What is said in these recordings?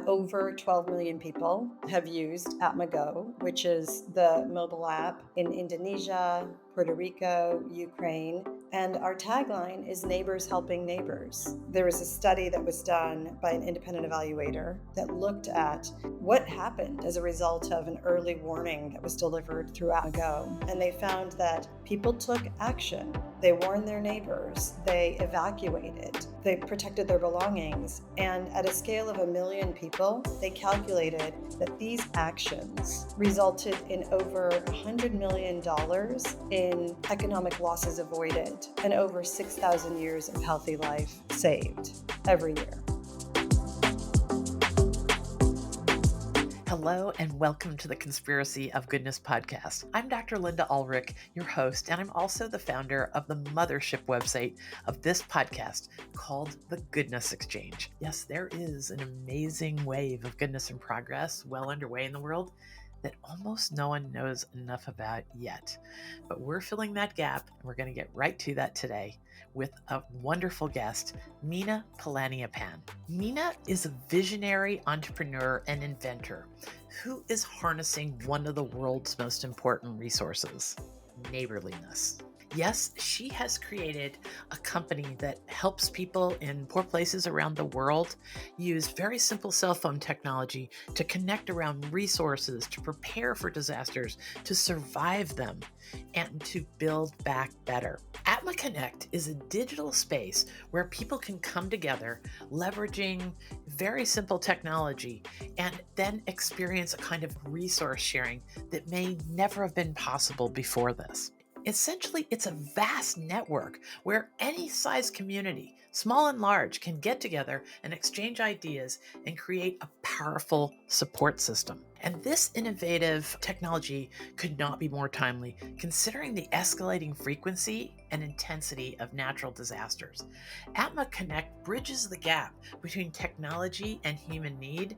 Over 12 million people have used AtmaGo, which is the mobile app in Indonesia, Puerto Rico, Ukraine. And our tagline is Neighbors Helping Neighbors. There was a study that was done by an independent evaluator that looked at what happened as a result of an early warning that was delivered through AtmaGo. And they found that people took action. They warned their neighbors, they evacuated, they protected their belongings, and at a scale of 1 million people, they calculated that these actions resulted in over $100 million in economic losses avoided and over 6,000 years of healthy life saved every year. Hello and welcome to the Conspiracy of Goodness podcast. I'm Dr. Linda Ulrich, your host, and I'm also the founder of the mothership website of this podcast called The Goodness Exchange. Yes, there is an amazing wave of goodness and progress well underway in the world that almost no one knows enough about yet. But we're filling that gap, and we're going to get right to that today with a wonderful guest, Meena Palaniappan. Meena is a visionary entrepreneur and inventor who is harnessing one of the world's most important resources, neighborliness. Yes, she has created a company that helps people in poor places around the world use very simple cell phone technology to connect around resources, to prepare for disasters, to survive them, and to build back better. Atma Connect is a digital space where people can come together leveraging very simple technology and then experience a kind of resource sharing that may never have been possible before this. Essentially, it's a vast network where any size community, small and large, can get together and exchange ideas and create a powerful support system. And this innovative technology could not be more timely, considering the escalating frequency and intensity of natural disasters. Atma Connect bridges the gap between technology and human need,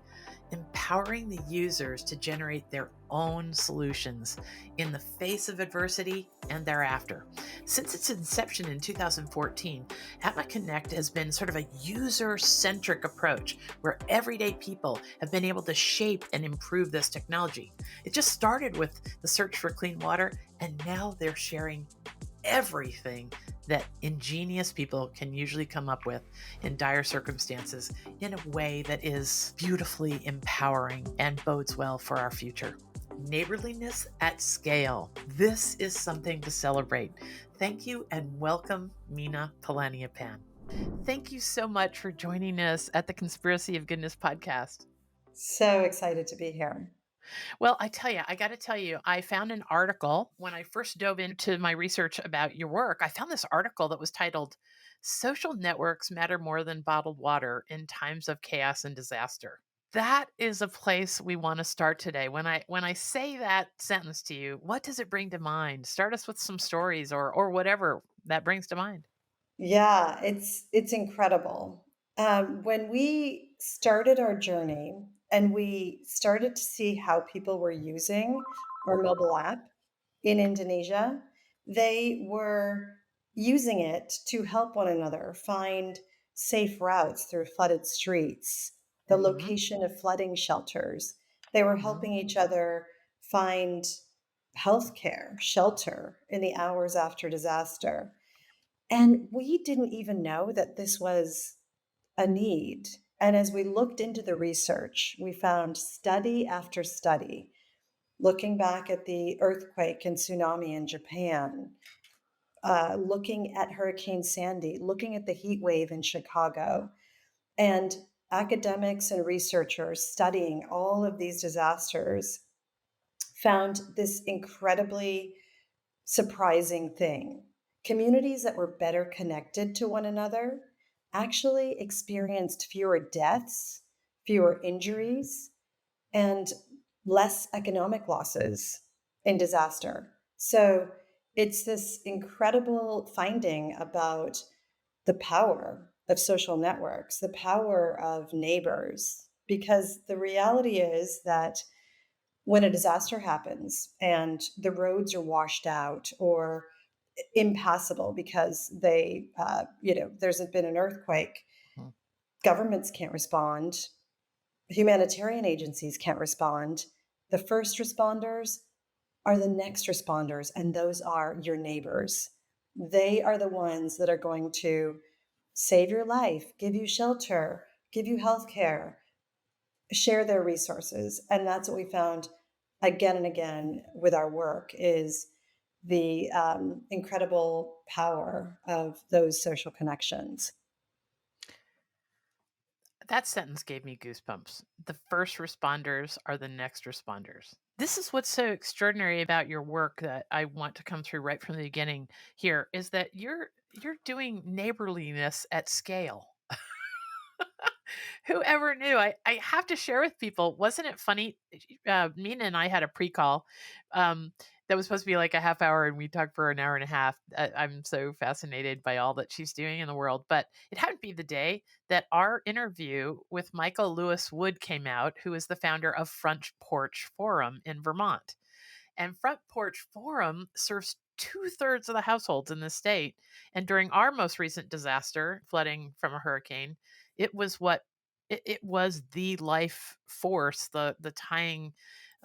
empowering the users to generate their own solutions in the face of adversity and thereafter. Since its inception in 2014, Atma Connect has been sort of a user-centric approach where everyday people have been able to shape and improve this technology. It just started with the search for clean water, and now they're sharing everything that ingenious people can usually come up with in dire circumstances in a way that is beautifully empowering and bodes well for our future. Neighborliness at scale. This is something to celebrate. Thank you and welcome, Meena Palaniappan. Thank you so much for joining us at the Conspiracy of Goodness podcast. So excited to be here. Well, I got to tell you, I found an article when I first dove into my research about your work. I found this article that was titled Social Networks Matter More Than Bottled Water in Times of Chaos and Disaster. That is a place we want to start today. When I say that sentence to you, what does it bring to mind? Start us with some stories or whatever that brings to mind. Yeah, it's incredible. When we started our journey and we started to see how people were using our mobile app in Indonesia, they were using it to help one another find safe routes through flooded streets, the Mm-hmm. location of flooding shelters. They were helping each other find healthcare, shelter in the hours after disaster. And we didn't even know that this was a need. And as we looked into the research, we found study after study, looking back at the earthquake and tsunami in Japan, looking at Hurricane Sandy, looking at the heat wave in Chicago, and academics and researchers studying all of these disasters found this incredibly surprising thing. Communities that were better connected to one another actually experienced fewer deaths, fewer injuries, and less economic losses in disaster. So it's this incredible finding about the power of social networks, the power of neighbors, because the reality is that when a disaster happens and the roads are washed out or impassable because there's been an earthquake, governments can't respond, Humanitarian agencies can't respond. The first responders are the next responders, and those are your neighbors. They are the ones that are going to save your life, give you shelter, give you health care, share their resources. And that's what we found again and again with our work is the incredible power of those social connections. That sentence gave me goosebumps. The first responders are the next responders. This is what's so extraordinary about your work that I want to come through right from the beginning here is that you're doing neighborliness at scale. Whoever knew? I have to share with people. Wasn't it funny? Mina and I had a pre-call that was supposed to be like a half hour, and we talked for an hour and a half. I'm so fascinated by all that she's doing in the world. But it happened to be the day that our interview with Michael Lewis Wood came out, who is the founder of Front Porch Forum in Vermont. And Front Porch Forum serves two-thirds of the households in the state. And during our most recent disaster, flooding from a hurricane, it was what it was the life force, the tying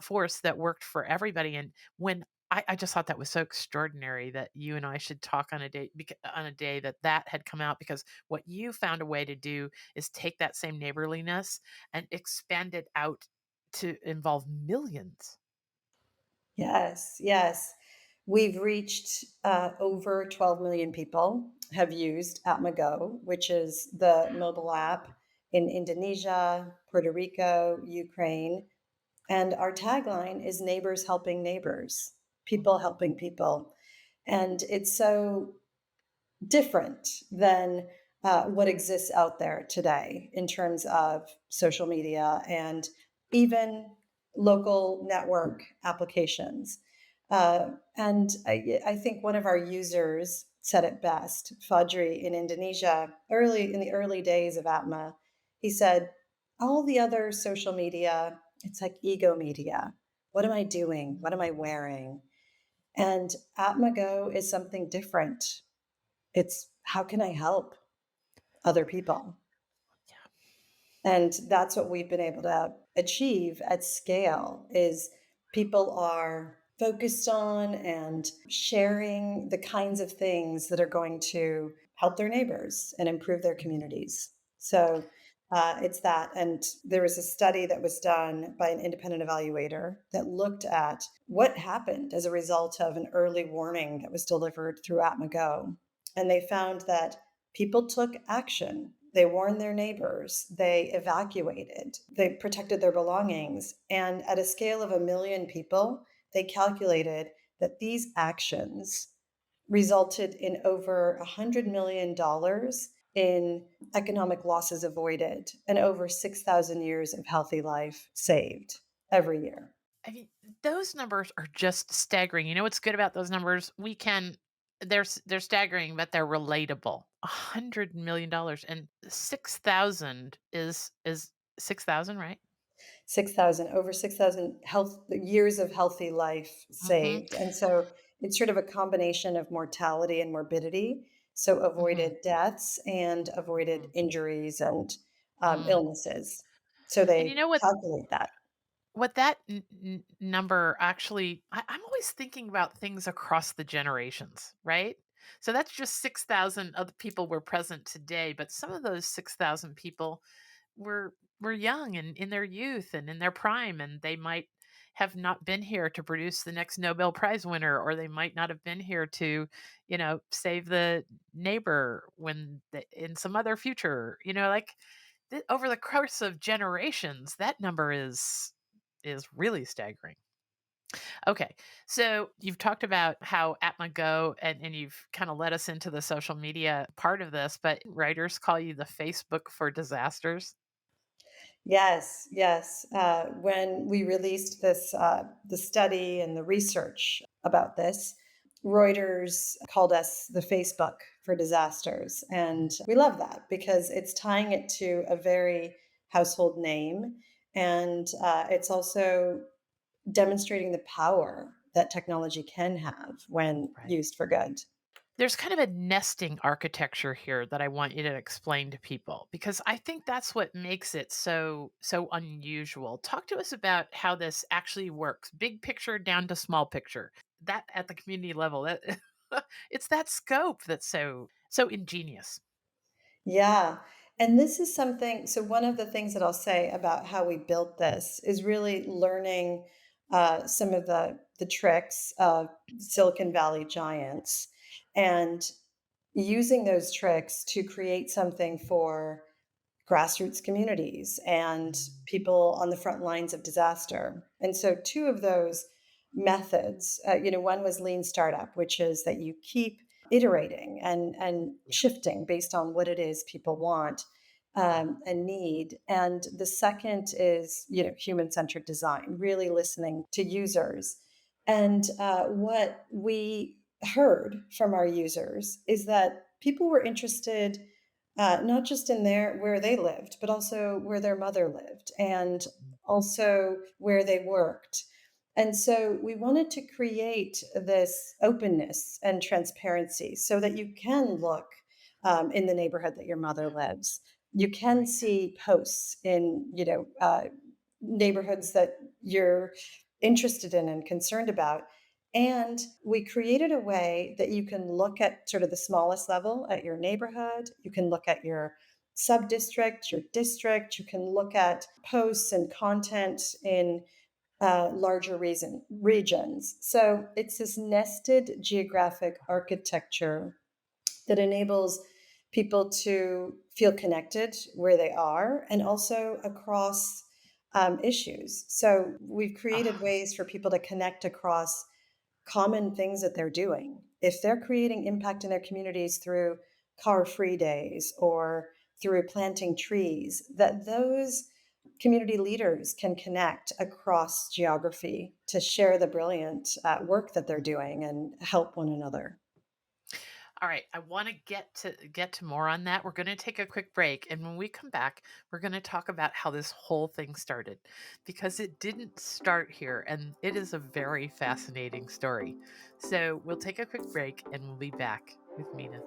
force that worked for everybody. And when I just thought that was so extraordinary that you and I should talk on a day on a day that that had come out because what you found a way to do is take that same neighborliness and expand it out to involve millions. Yes, yes. We've reached over 12 million people have used AtmaGo, which is the mobile app in Indonesia, Puerto Rico, Ukraine. And our tagline is neighbors helping neighbors, people helping people. And it's so different than what exists out there today in terms of social media and even local network applications. And I think one of our users said it best, Fadri in Indonesia, early in the early days of Atma. He said, all the other social media, it's like ego media. What am I doing? What am I wearing? And AtmaGo is something different. It's how can I help other people? Yeah. And that's what we've been able to achieve at scale is people are focused on and sharing the kinds of things that are going to help their neighbors and improve their communities. So it's that. And there was a study that was done by an independent evaluator that looked at what happened as a result of an early warning that was delivered through AtmaGo. And they found that people took action. They warned their neighbors. They evacuated. They protected their belongings. And at a scale of 1 million people, they calculated that these actions resulted in over $100 million in economic losses avoided and over 6,000 years of healthy life saved every year. I mean, those numbers are just staggering. You know what's good about those numbers? We can they're staggering, but they're relatable. $100 million and 6,000 is 6,000, right? 6,000, over 6,000 health years of healthy life Mm-hmm. saved. And so it's sort of a combination of mortality and morbidity. So Mm-hmm. avoided deaths and avoided injuries and Mm. illnesses. So And you they know what calculate that. what that number actually I'm always thinking about things across the generations, right? So that's just 6,000 of the people were present today, but some of those 6,000 people were young and in their youth and in their prime, and they might have not been here to produce the next Nobel Prize winner, or they might not have been here to, save the neighbor in some other future. Like over the course of generations, that number is really staggering. Okay, so you've talked about how AtmaGo and you've kind of led us into the social media part of this, but writers call you the Facebook for disasters. Yes, yes. When we released the study and the research about this, Reuters called us the Facebook for disasters. And we love that because it's tying it to a very household name. And it's also demonstrating the power that technology can have when Right. used for good. There's kind of a nesting architecture here that I want you to explain to people because I think that's what makes it so unusual. Talk to us about how this actually works. Big picture down to small picture. That at the community level, that it's that scope that's so ingenious. Yeah. And this is something, so one of the things that I'll say about how we built this is really learning some of the tricks of Silicon Valley giants and using those tricks to create something for grassroots communities and people on the front lines of disaster. And so, two of those methods, one was lean startup, which is that you keep iterating and Yeah. shifting based on what it is people want and need. And the second is, human centered design, really listening to users. And what we heard from our users is that people were interested not just in their where they lived, but also where their mother lived, and also where they worked. And so we wanted to create this openness and transparency so that you can look in the neighborhood that your mother lives. You can Right. see posts in, neighborhoods that you're interested in and concerned about. And we created a way that you can look at sort of the smallest level at your neighborhood. You can look at your sub district, your district. You can look at posts and content in larger regions. So it's this nested geographic architecture that enables people to feel connected where they are and also across issues. So we've created Ah, ways for people to connect across common things that they're doing. If they're creating impact in their communities through car free days or through planting trees, that those community leaders can connect across geography to share the brilliant work that they're doing and help one another. all right, I want to get to more on that. We're going to take a quick break, and when we come back, we're going to talk about how this whole thing started because it didn't start here and it is a very fascinating story. So, we'll take a quick break and we'll be back with Mina.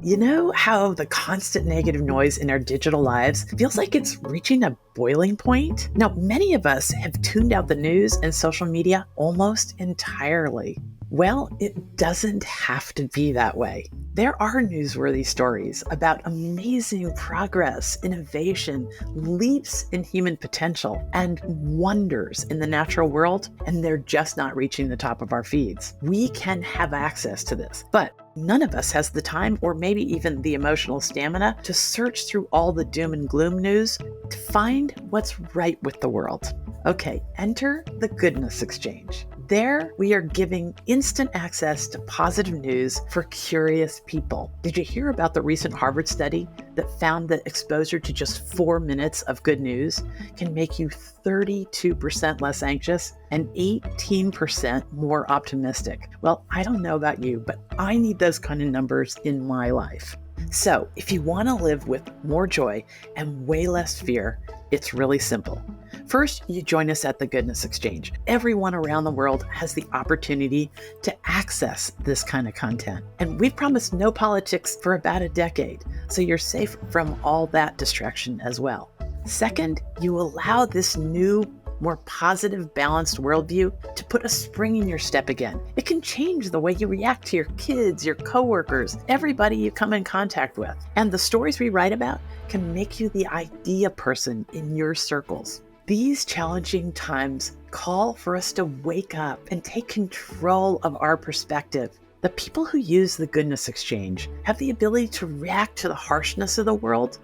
You know how the constant negative noise in our digital lives feels like it's reaching a boiling point? Now, many of us have tuned out the news and social media almost entirely. Well, it doesn't have to be that way. There are newsworthy stories about amazing progress, innovation, leaps in human potential, and wonders in the natural world, and they're just not reaching the top of our feeds. We can have access to this, but none of us has the time or maybe even the emotional stamina to search through all the doom and gloom news to find what's right with the world. Okay, enter the Goodness Exchange. There, we are giving instant access to positive news for curious people. Did you hear about the recent Harvard study that found that exposure to just 4 minutes of good news can make you 32% less anxious and 18% more optimistic? Well, I don't know about you, but I need those kind of numbers in my life. So, if you want to live with more joy and way less fear, it's really simple. First, you join us at the Goodness Exchange. Everyone around the world has the opportunity to access this kind of content. And we've promised no politics for about a decade, so you're safe from all that distraction as well. Second, you allow this new, more positive, balanced worldview to put a spring in your step again. It can change the way you react to your kids, your coworkers, everybody you come in contact with. And the stories we write about can make you the idea person in your circles. These challenging times call for us to wake up and take control of our perspective. The people who use the Goodness Exchange have the ability to react to the harshness of the world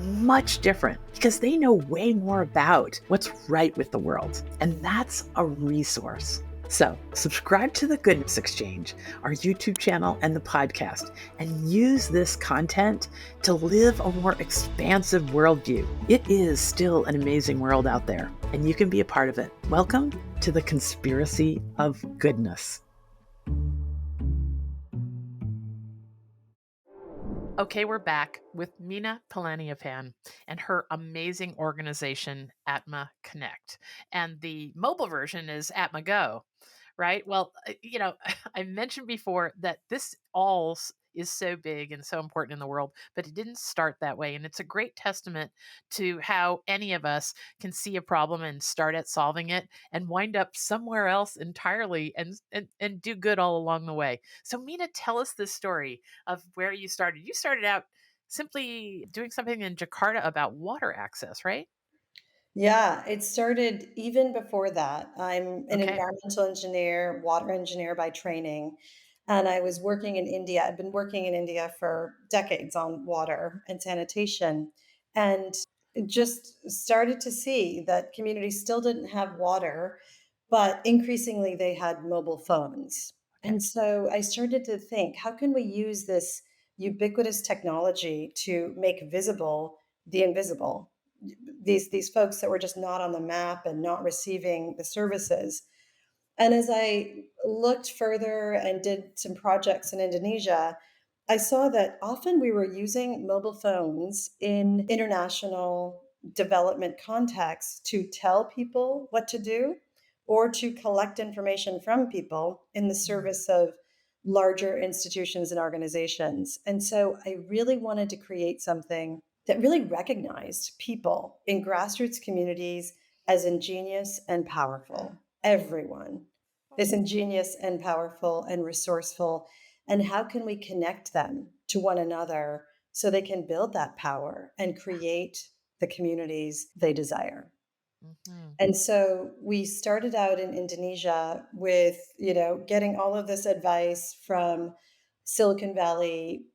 much different because they know way more about what's right with the world. And that's a resource. So, subscribe to the Goodness Exchange, our YouTube channel and the podcast, and use this content to live a more expansive worldview. It is still an amazing world out there, and you can be a part of it. Welcome to the conspiracy of goodness. Okay, we're back with Meena Palaniappan and her amazing organization, Atma Connect. And the mobile version is AtmaGo. right? Well, I mentioned before that this is so big and so important in the world, but it didn't start that way. And it's a great testament to how any of us can see a problem and start at solving it and wind up somewhere else entirely and do good all along the way. So, Mina, tell us this story of where you started. You started out simply doing something in Jakarta about water access, right? Yeah, it started even before that. I'm an Okay. environmental engineer, water engineer by training, and I was working in India. I've been working in India for decades on water and sanitation, and just started to see that communities still didn't have water, but increasingly they had mobile phones. Okay. And so I started to think, how can we use this ubiquitous technology to make visible the invisible? These folks that were just not on the map and not receiving the services. And as I looked further and did some projects in Indonesia, I saw that often we were using mobile phones in international development contexts to tell people what to do or to collect information from people in the Mhm. service of larger institutions and organizations. And so I really wanted to create something that really recognized people in grassroots communities as ingenious and powerful. Everyone is ingenious and powerful and resourceful. And how can we connect them to one another so they can build that power and create the communities they desire? Mhm. And so we started out in Indonesia with, getting all of this advice from Silicon Valley,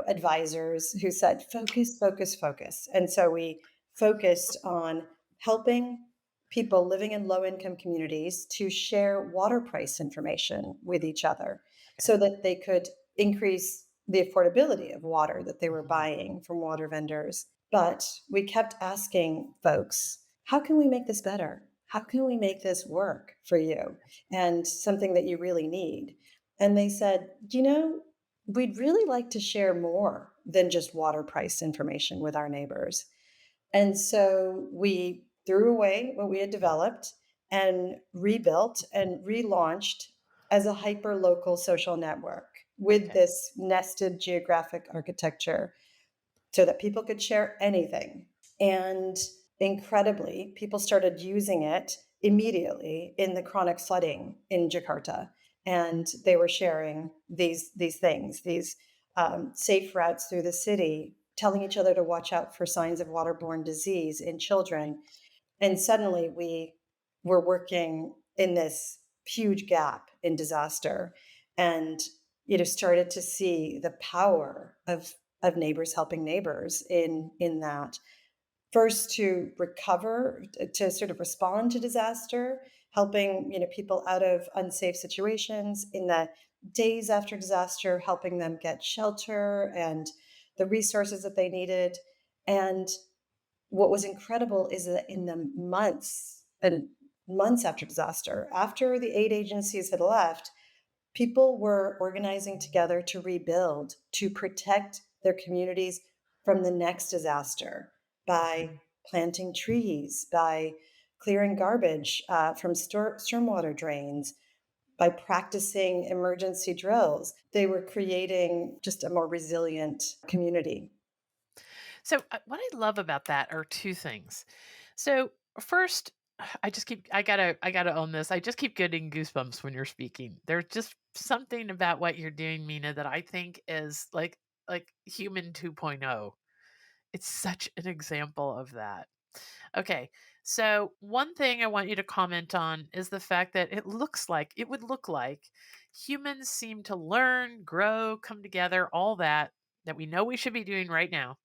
advisors who said, focus, focus, focus. And so we focused on helping people living in low income communities to share water price information with each other Okay. so that they could increase the affordability of water that they were Mhm. buying from water vendors. But we kept asking folks, how can we make this better? How can we make this work for you and something that you really need? And they said, we'd really like to share more than just water price information with our neighbors. And so we threw away what we had developed and rebuilt and relaunched as a hyper local social network with Okay. this nested geographic architecture so that people could share anything. And incredibly, people started using it immediately in the chronic flooding in Jakarta. And they were sharing these things, these safe routes through the city, telling each other to watch out for signs of waterborne disease in Right. children. And suddenly we were working in this huge gap in disaster and started to see the power of neighbors helping neighbors in that first to recover to sort of respond to disaster, helping people out of unsafe situations in the days after disaster, helping them get shelter and the resources that they needed. And what was incredible is that in the months and months after disaster, after the aid agencies had left, people were organizing together to rebuild, to protect their communities from the next disaster by Mhm. planting trees, by clearing garbage from stormwater drains, by practicing emergency drills. They were creating just a more resilient community. So, what I love about that are two things. So, first, I gotta own this. I just keep getting goosebumps when you're speaking. There's just something about what you're doing, Mina, that I think is like human 2.0. It's such an example of that. Okay. So, one thing I want you to comment on is the fact that it would look like humans seem to learn, grow, come together, all that we know we should be doing right now.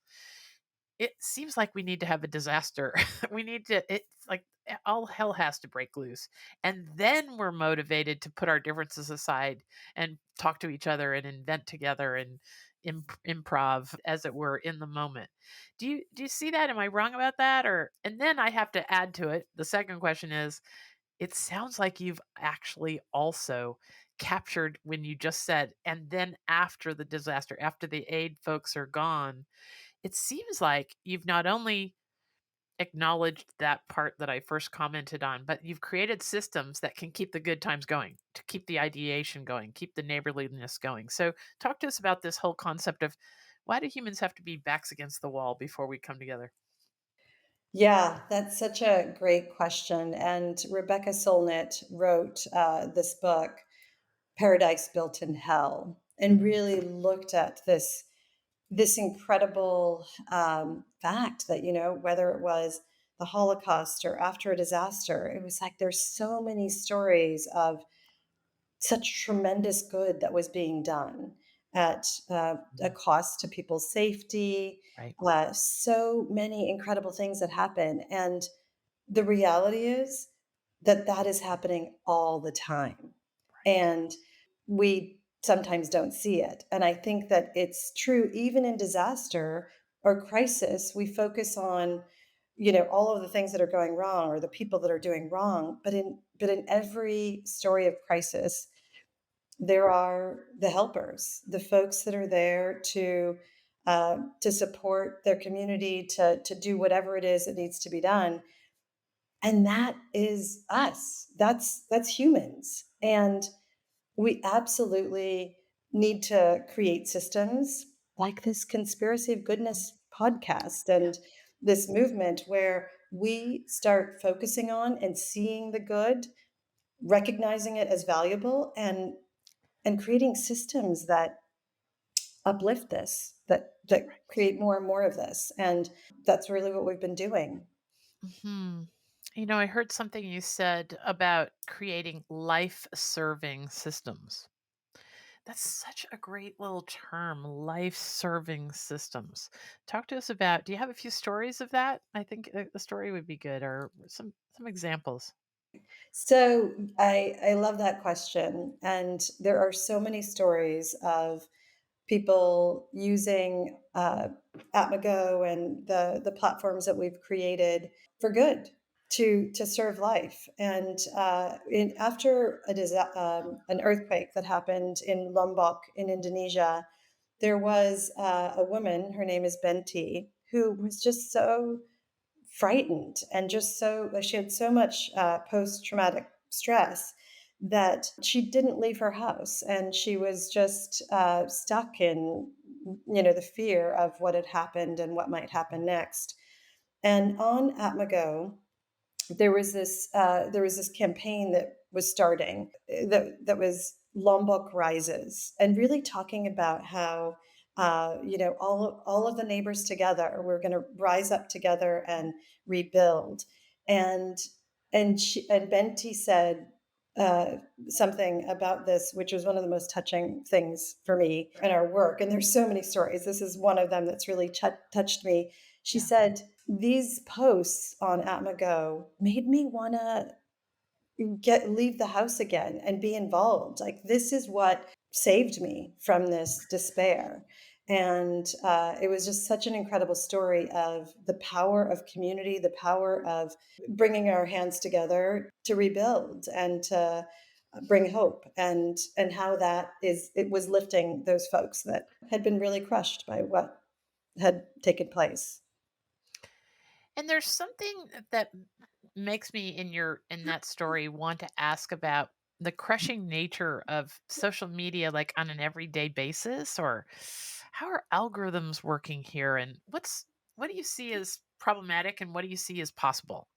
It seems like we need to have a disaster. We need to it's like all hell has to break loose. And then we're motivated to put our differences aside and talk to each other and invent together and improv as it were in the moment. Do you see that? Am I wrong about that? Or and then I have to add to it. The second question is it sounds like you've actually also captured when you just said and then after the disaster, after the aid folks are gone, it seems like you've not only acknowledged that part that I first commented on, but you've created systems that can keep the good times going, to keep the ideation going, keep the neighborliness going. So, talk to us about this whole concept of why do humans have to be backs against the wall before we come together? Yeah, that's such a great question. And Rebecca Solnit wrote this book, Paradise Built in Hell, and really looked at this incredible fact that, whether it was the Holocaust or after a disaster, it was like there's so many stories of such tremendous good that was being done at a Mhm. cost to people's safety. Right, So many incredible things that happen. And the reality is that that is happening all the time. right, And we sometimes don't see it. And I think that it's true even in disaster or crisis, we focus on, all of the things that are going wrong or the people that are doing wrong. But in every story of crisis, there are the helpers, the folks that are there to support their community, to do whatever it is that needs to be done, and that is us. That's humans, and we absolutely need to create systems like this Conspiracy of Goodness podcast and this movement where we start focusing on and seeing the good, recognizing it as valuable, and creating systems that uplift this, that right. create more and more of this. And that's really what we've been doing. Hmm. I heard something you said about creating life serving systems. That's such a great little term, life serving systems. Talk to us about, do you have a few stories of that? I think a story would be good, or some examples. So I love that question. And there are so many stories of people using AtmaGo and the platforms that we've created for good to serve life. And after an earthquake that happened in Lombok in Indonesia, there was a woman, her name is Benti, who was just so frightened and just so she had so much post-traumatic stress that she didn't leave her house, and she was just stuck in the fear of what had happened and what might happen next. And on AtmaGo, there was this campaign that was starting that was Lombok Rises, and really talking about how all of the neighbors together we're going to rise up together and rebuild. And and Benti said uh, something about this, which was one of the most touching things for me in our work. And there's so many stories. This is one of them that's really touched me. She Yeah. said, these posts on AtmaGo made me want to get leave the house again and be involved. Like, this is what saved me from this despair. And it was just such an incredible story of the power of community, the power of bringing our hands together to rebuild and to bring hope, and how it was lifting those folks that had been really crushed by what had taken place. And there's something that makes me in that story want to ask about the crushing nature of social media, like on an everyday basis, or how are algorithms working here, and what do you see as problematic and what do you see as possible?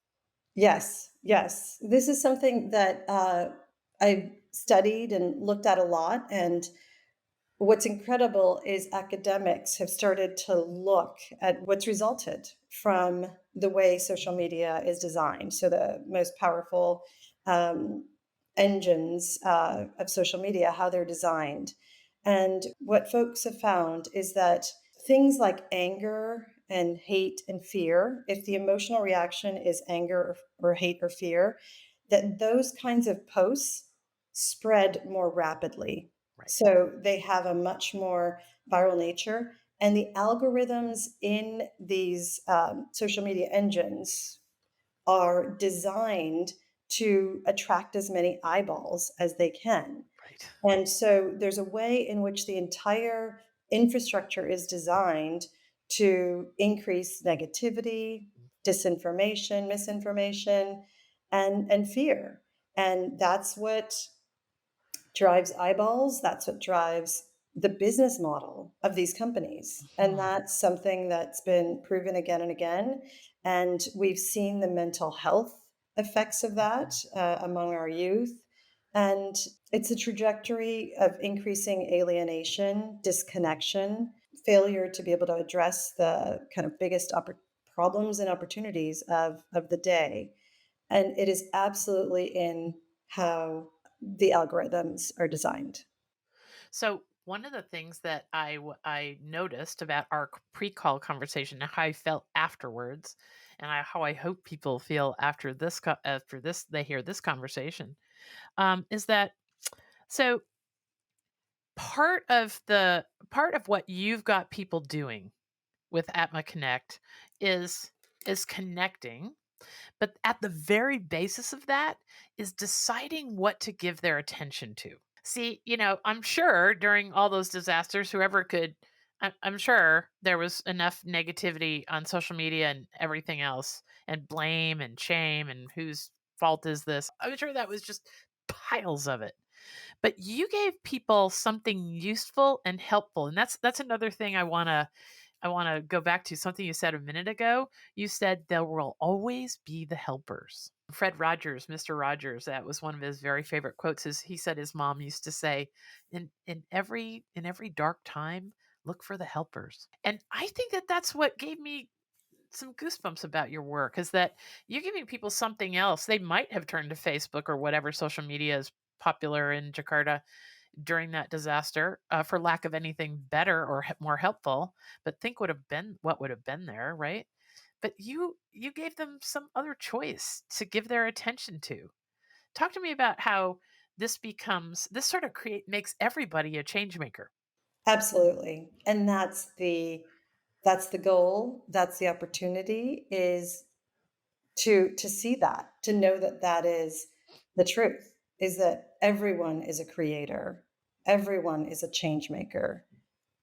Yes, yes. This is something that I've studied and looked at a lot. And what's incredible is academics have started to look at what's resulted from the way social media is designed. So, the most powerful um, engines of social media, how they're designed. And what folks have found is that things like anger and hate and fear, if the emotional reaction is anger or hate or fear, that those kinds of posts spread more rapidly. Right, So they have a much more viral nature. And the algorithms in these social media engines are designed to attract as many eyeballs as they can. right. And so there's a way in which the entire infrastructure is designed to increase negativity, disinformation, misinformation, and fear. And that's what drives eyeballs. That's what drives the business model of these companies. And Mhm. that's something that's been proven again and again. And we've seen the mental health effects of that Mhm. among our youth. And it's a trajectory of increasing alienation, disconnection, failure to be able to address the kind of biggest problems and opportunities of the day. And it is absolutely in how the algorithms are designed. So one of the things that I noticed about our pre-call conversation and how I felt afterwards, and how I hope people feel after this they hear this conversation, is that so part of what you've got people doing with Atma Connect is connecting, but at the very basis of that is deciding what to give their attention to. See, I'm sure during all those disasters, whoever could, I'm sure there was enough negativity on social media and everything else, and blame and shame and whose fault is this. I'm sure that was just piles of it. But you gave people something useful and helpful, and that's another thing I want to go back to something you said a minute ago. You said there will always be the helpers. Fred Rogers, Mr. Rogers, that was one of his very favorite quotes. Is he said his mom used to say, in every dark time, look for the helpers." And I think that that's what gave me some goosebumps about your work, is that you're giving people something else. They might have turned to Facebook or whatever social media is popular in Jakarta during that disaster, for lack of anything better or more helpful. But think what would have been there, right? But you gave them some other choice to give their attention to. Talk to me about how this sort of create makes everybody a change maker. Absolutely. And that's the goal, that's the opportunity, is to see that, to know that that is the truth, is that everyone is a creator. Everyone is a change maker,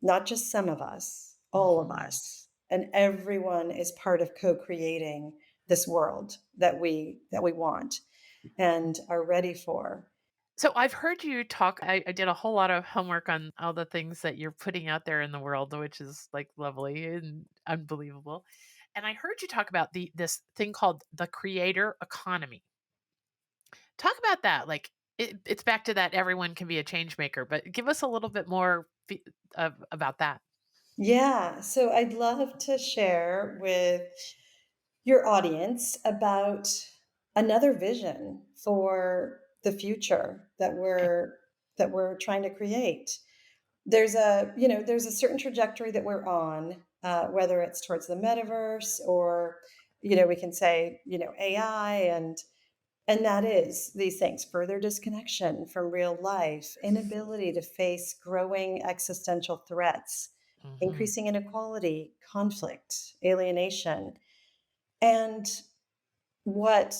not just some of us, all of Mhm. us. And everyone is part of co-creating this world that we want and are ready for. So I've heard you talk. I did a whole lot of homework on all the things that you're putting out there in the world, which is like lovely and unbelievable. And I heard you talk about this thing called the creator economy. Talk about that. Like it's back to that everyone can be a change maker, but give us a little bit more about that. Yeah, so I'd love to share with your audience about another vision for the future Okay. that we're trying to create. There's a certain trajectory that we're on, whether it's towards the metaverse or we can say AI, and that is these things: further disconnection from real life, inability to face growing existential threats, Hmm. increasing inequality, conflict, alienation. And what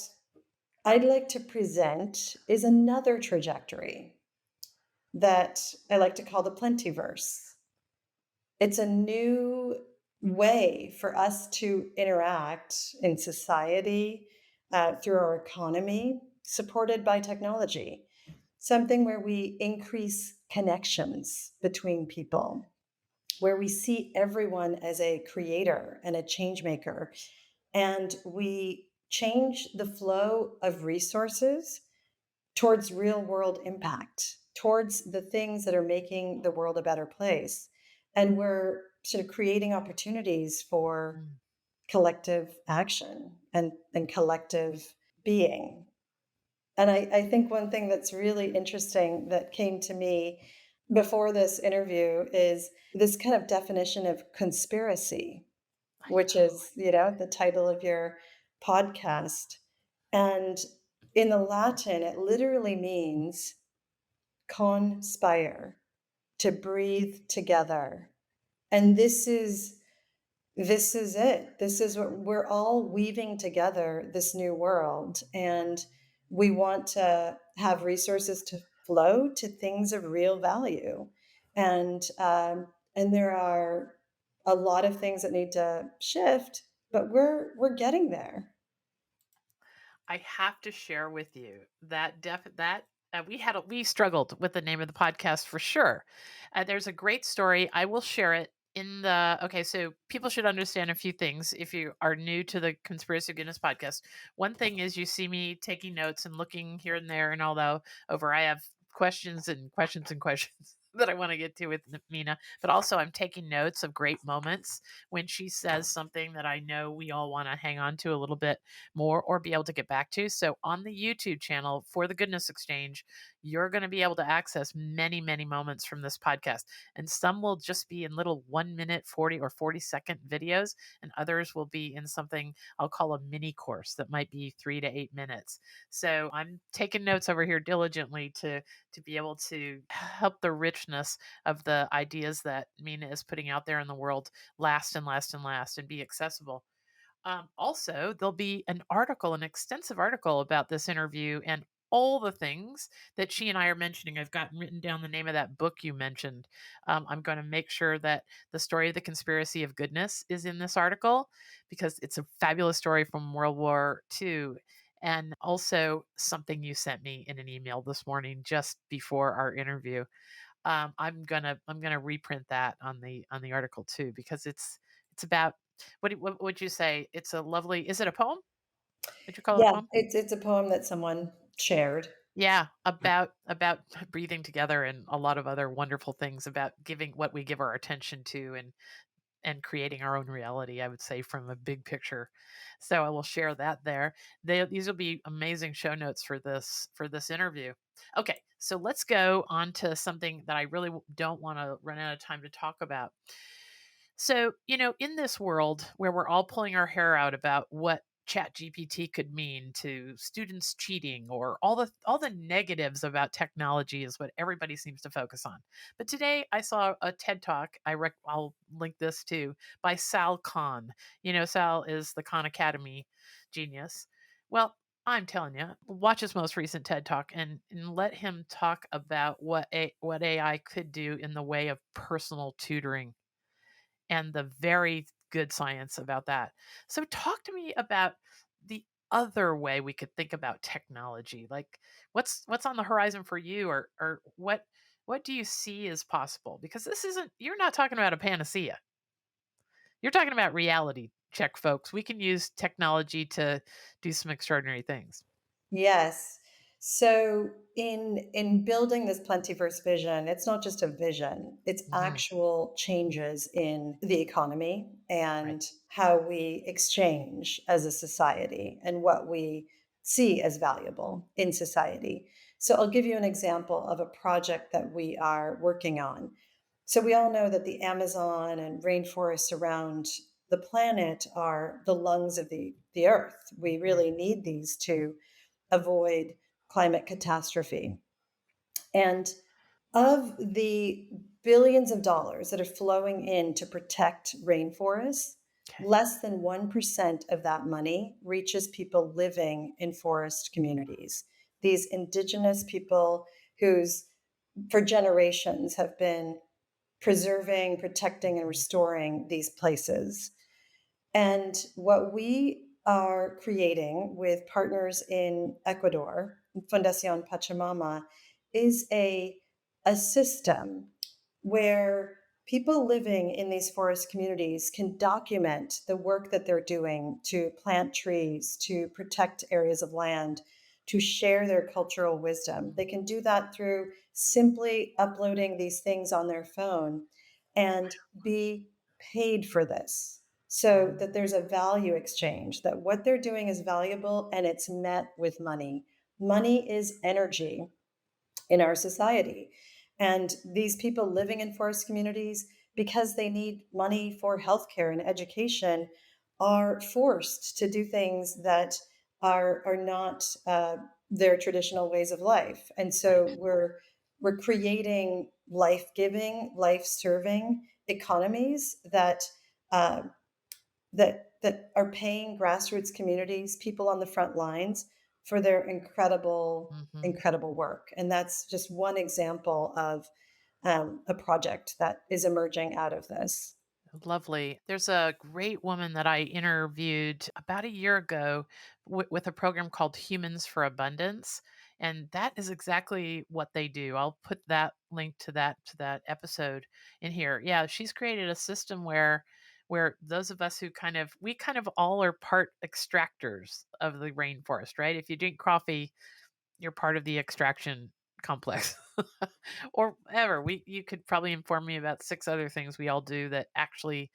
I'd like to present is another trajectory that I like to call the plentyverse. It's a new way for us to interact in society, through our economy, supported by technology. Something where we increase connections between people, where we see everyone as a creator and a change maker, and we change the flow of resources towards real world impact, towards the things that are making the world a better place. And we're sort of creating opportunities for collective action and collective being. And I think one thing that's really interesting that came to me before this interview is this kind of definition of conspiracy, I which know. is, the title of your podcast. And in the Latin, it literally means conspire, to breathe together. And this is it. This is what we're all weaving together, this new world. And we want to have resources to flow to things of real value. And there are a lot of things that need to shift. but we're getting there. I have to share with you that we struggled with the name of the podcast for sure. There's a great story. I will share it in the okay. So people should understand a few things if you are new to the Conspiracy of Goodness podcast. One thing is you see me taking notes and looking here and there, and although over I have questions and questions and questions that I want to get to with Mina, but also I'm taking notes of great moments when she says something that I know we all want to hang on to a little bit more or be able to get back to. So on the YouTube channel for the Goodness Exchange, you're going to be able to access many, many moments from this podcast. And some will just be in little 1 minute, 40 or 40-second videos, and others will be in something I'll call a mini course that might be 3 to 8 minutes. So I'm taking notes over here diligently to be able to help the richness of the ideas that Mina is putting out there in the world last and last and last and be accessible. Also, there'll be an article, an extensive article about this interview and all the things that she and I are mentioning. I've gotten written down the name of that book you mentioned. I'm going to make sure that the story of the conspiracy of goodness is in this article because it's a fabulous story from World War II. And also something you sent me in an email this morning just before our interview. I'm gonna reprint that on the article too because it's about what would you say? It's a lovely. Is it a poem? Would you call it a Yeah, poem? it's a poem that someone shared. Yeah, about breathing together and a lot of other wonderful things about giving what we give our attention to and creating our own reality. I would say from a big picture. So I will share that there. These will be amazing show notes for this interview. Okay, so let's go on to something that I really don't want to run out of time to talk about. So, in this world where we're all pulling our hair out about what chat gpt could mean to students cheating or all the negatives about technology is what everybody seems to focus on. But today I saw a TED talk. I'll link this too, by Sal Khan. Sal is the Khan Academy genius. Well, I'm telling you, watch his most recent TED talk and let him talk about what AI could do in the way of personal tutoring and the very good science about that. So talk to me about the other way we could think about technology. Like what's on the horizon for you or what do you see as possible? Because this isn't you're not talking about a panacea. You're talking about reality check, folks. We can use technology to do some extraordinary things. Yes. So in building this plentyverse vision, it's not just a vision, it's Mhm. actual changes in the economy Right. and how we exchange as a society and what we see as valuable in society. So I'll give you an example of a project that we are working on. So we all know that the Amazon and rainforests around the planet are the lungs of the earth. We Mhm. really need these to avoid climate catastrophe. And of the billions of dollars that are flowing in to protect rainforests, Okay. less than 1% of that money reaches people living in forest communities. These indigenous people whose, for generations, have been preserving, protecting, and Mhm. restoring these places. And what we are creating with partners in Ecuador, Fundación Pachamama, is a system where people living in these forest communities can document the work that they're doing to plant trees, to protect areas of land, to share their cultural wisdom. They can do that through simply uploading these things on their phone and be paid for this so that there's a value exchange, that what they're doing is valuable and it's met with money. Money is energy in our society. And these people living in forest communities, because they need money for healthcare and education, are forced to do things that are not their traditional ways of life. And so Right. we're creating life giving, life serving economies uh, that are paying grassroots communities, people on the front lines, for their Mhm. incredible work. And that's just one example of a project that is emerging out of this. Lovely. There's a great woman that I interviewed about a year ago with a program called Humans for Abundance, and that is exactly what they do. I'll put that link to that episode in here. Yeah, she's created a system where those of us who kind of all are part extractors of the rainforest, right? If you drink coffee, you're part of the extraction complex. Or ever. We You could probably inform me about six other things we all do that actually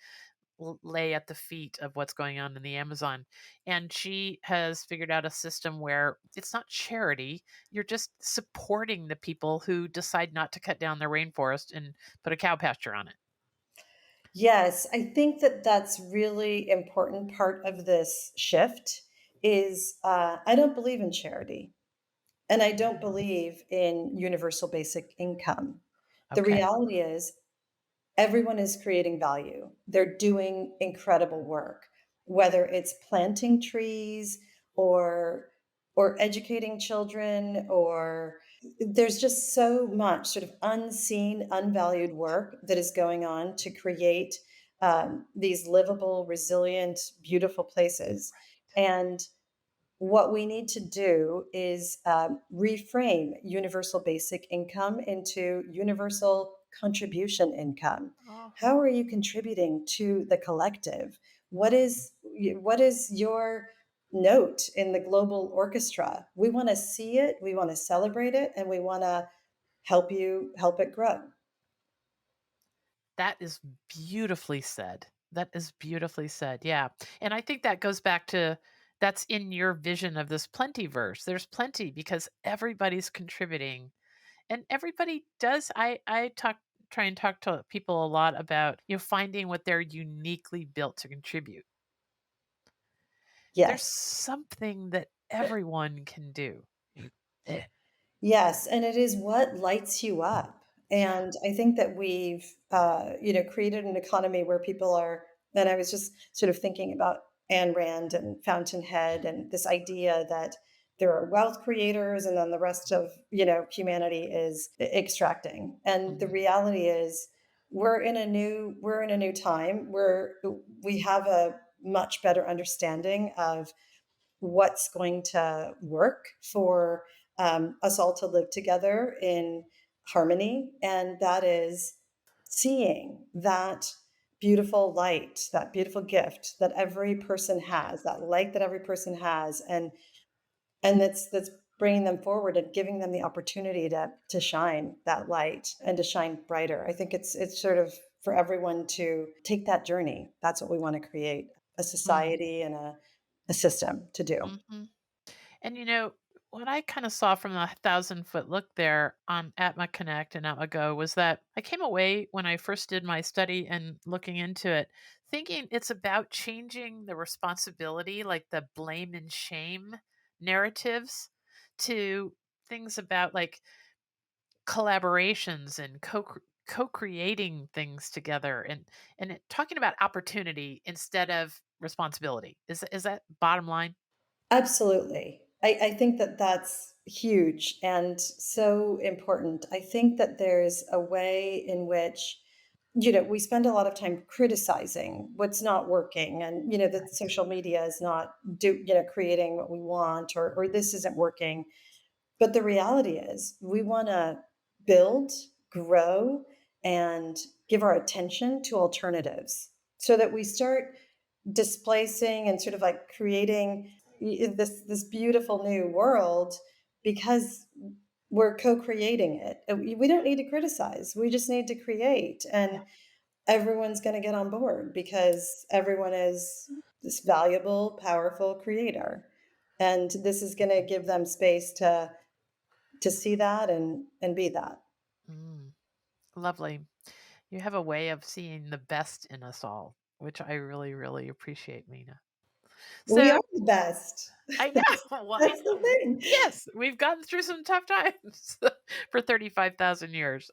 lay at the feet of what's going on in the Amazon. And she has figured out a system where it's not charity, you're just supporting the people who decide not to cut down their rainforest and put a cow pasture on it. Yes, I think that that's really important part of this shift is, I don't believe in charity, and I don't believe in universal basic income. The Okay. reality is everyone is creating value. They're doing incredible work, whether it's planting trees or educating children, or there's just so much sort of unseen, unvalued work that is going on to create these livable, resilient, beautiful places. And what we need to do is reframe universal basic income into universal contribution income. Oh, How are you contributing to the collective? What is your note in the global orchestra? We want to see it, we want to celebrate it, and we want to help it grow. that is beautifully said. That is beautifully said. Yeah. And I think that goes back to that's in your vision of this plenty verse. There's plenty because everybody's contributing. And everybody does. I try and talk to people a lot about, finding what they're uniquely built to contribute. There's Yes. something that everyone can do. Yes, and it is what lights you up. Yeah. And I think that we've, created an economy where people are. And I was just sort of thinking about Ayn Rand and Fountainhead and this idea that there are wealth creators and then the rest of, humanity is extracting. And the Mhm. reality is we're in a new time where we have a much better understanding of what's going to work for us all to live together in harmony. And that is seeing that beautiful light, that beautiful gift that every person has, that light that every person has, and that's bringing them forward and giving them the opportunity to shine that light and to shine brighter. I think it's sort of for everyone to take that journey. That's what we want to create, a Mm. society and a system to do. Mhm. And what I kind of saw from the 1,000-foot look there on Atma Connect and AtmaGo was that I came away when I first did my study and looking into it, thinking it's about changing the responsibility, like the blame and shame narratives, to things about like collaborations and co-creating things together, and talking about opportunity instead of responsibility. Is that bottom line? Absolutely. I think that that's huge and so important. I think that there's a way in which, we spend a lot of time criticizing what's not working and, that social media is not creating what we want or this isn't working. But the reality is we want to build, grow, and give our attention to alternatives so that we start displacing and sort of like creating this beautiful new world because we're co-creating it. And we don't need to criticize. We just need to create, Yeah. and everyone's going to get on board because everyone is this valuable, powerful creator. And this is going to give them space to see that and be that. Mm, lovely. You have a way of seeing the best in us all, which I really, really appreciate, Mina. We are So the best. I know. That's Well, that's the thing. yes, we've gotten through some tough times for 35,000 years.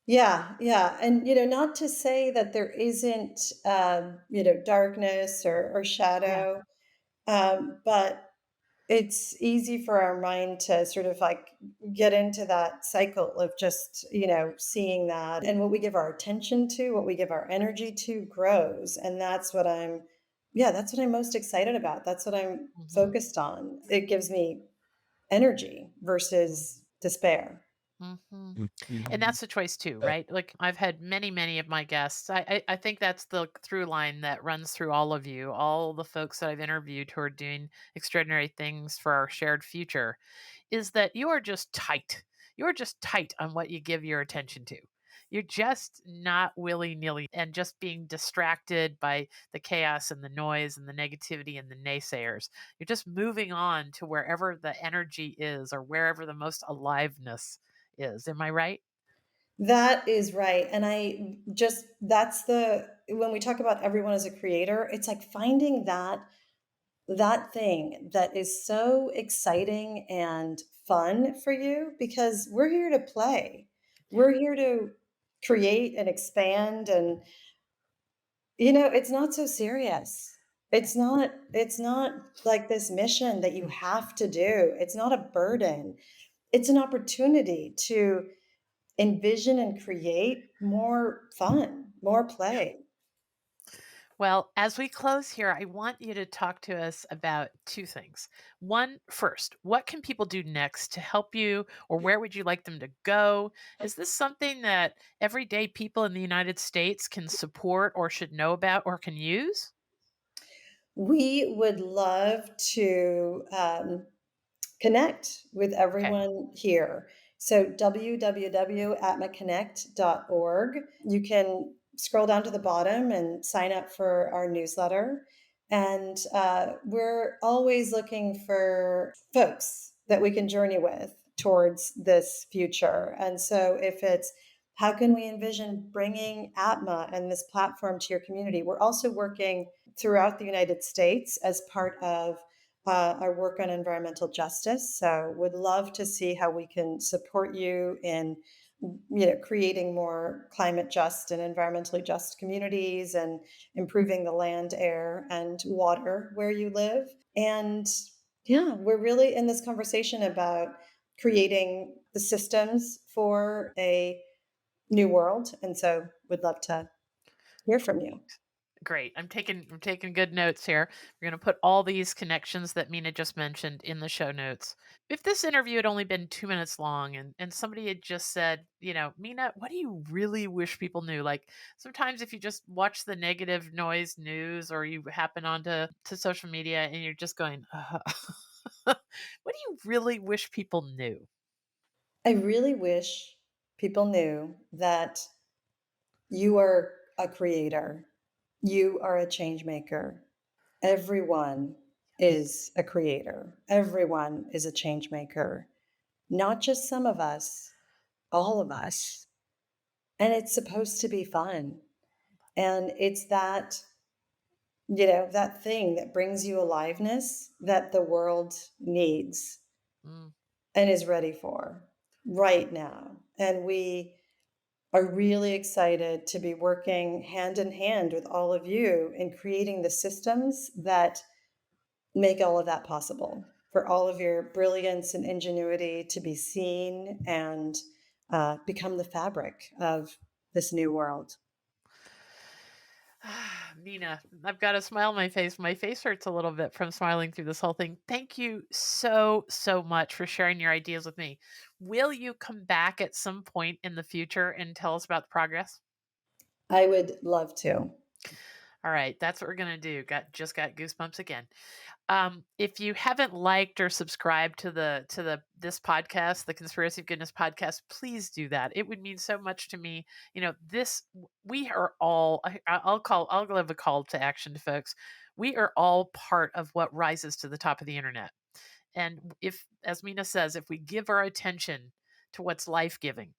Yeah, yeah, and, not to say that there isn't, darkness or Yeah. shadow, but It's easy for our mind to sort of like get into that cycle of just, seeing that. And what we give our attention to, what we give our energy to grows. And that's what I'm most excited about. That's what I'm Mhm. focused on. It gives me energy versus despair. Mhm. And that's the choice too, right? Like I've had many, many of my guests. I think that's the through line that runs through all of you, all the folks that I've interviewed who are doing extraordinary things for our shared future, is that you are just tight. You're just tight on what you give your attention to. You're just not willy nilly and just being distracted by the chaos and the noise and the negativity and the naysayers. You're just moving on to wherever the energy is or wherever the most aliveness is. Am I right? That is right. And that's when we talk about everyone as a creator, it's like finding that thing that is so exciting and fun for you because we're here to play. We're here to create and expand and it's not so serious. It's not like this mission that you have to do. It's not a burden. It's an opportunity to envision and create more fun, more play. Well, as we close here, I want you to talk to us about two things. One, first, what can people do next to help you, or where would you like them to go? Is this something that everyday people in the United States can support, or should know about, or can use? We would love to connect with Okay. everyone here. So www.atmaconnect.org. You can scroll down to the bottom and sign up for our newsletter. And we're always looking for folks that we can journey with towards this future. And so if it's how can we envision bringing Atma and this platform to your community? We're also working throughout the United States as part of our work on environmental justice. So, would love to see how we can support you in, creating more climate just and environmentally just communities and improving the land, air, and water where you live. And yeah, we're really in this conversation about creating the systems for a new world. And so, would love to hear from you. Great. I'm taking good notes here. We're going to put all these connections that Mina just mentioned in the show notes. If this interview had only been 2 minutes long and somebody had just said, Mina, what do you really wish people knew? Like sometimes if you just watch the negative noise news or you happen onto social media and you're just going, what do you really wish people knew? I really wish people knew that you are a creator. You are a change maker. Everyone is a creator. Everyone is a change maker. Not just some of us, all of us. And it's supposed to be fun. And it's that thing that brings you aliveness that the world needs Mm. and is ready for right now. And we are really excited to be working hand in hand with all of you in creating the systems that make all of that possible for all of your brilliance and ingenuity to be seen and become the fabric of this new world. Nina, I've got a smile on my face. My face hurts a little bit from smiling through this whole thing. Thank you so, so much for sharing your ideas with me. Will you come back at some point in the future and tell us about the progress? I would love to. All right, that's what we're gonna do. Got goosebumps again. If you haven't liked or subscribed to the this podcast, the Conspiracy of Goodness podcast, please do that. It would mean so much to me. This we are all. I'll give a call to action to folks. We are all part of what rises to the top of the internet. And if, as Mina says, if we give our attention to what's life giving,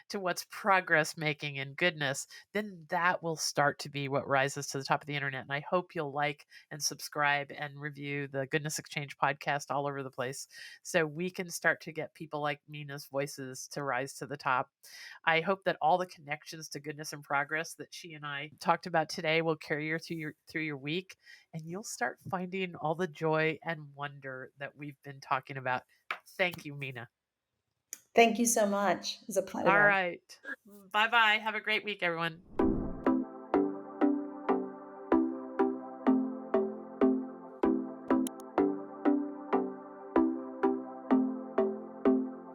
to what's progress making and goodness, then that will start to be what rises to the top of the internet. And I hope you'll like and subscribe and review the Goodness Exchange podcast all over the place so we can start to get people like Mina's voices to rise to the top. I hope that all the connections to goodness and progress that she and I talked about today will carry you through your week, and you'll start finding all the joy and wonder that we've been talking about. Thank you, Mina. Thank you so much. It was a All pleasure. right. Bye bye. Have a great week, everyone.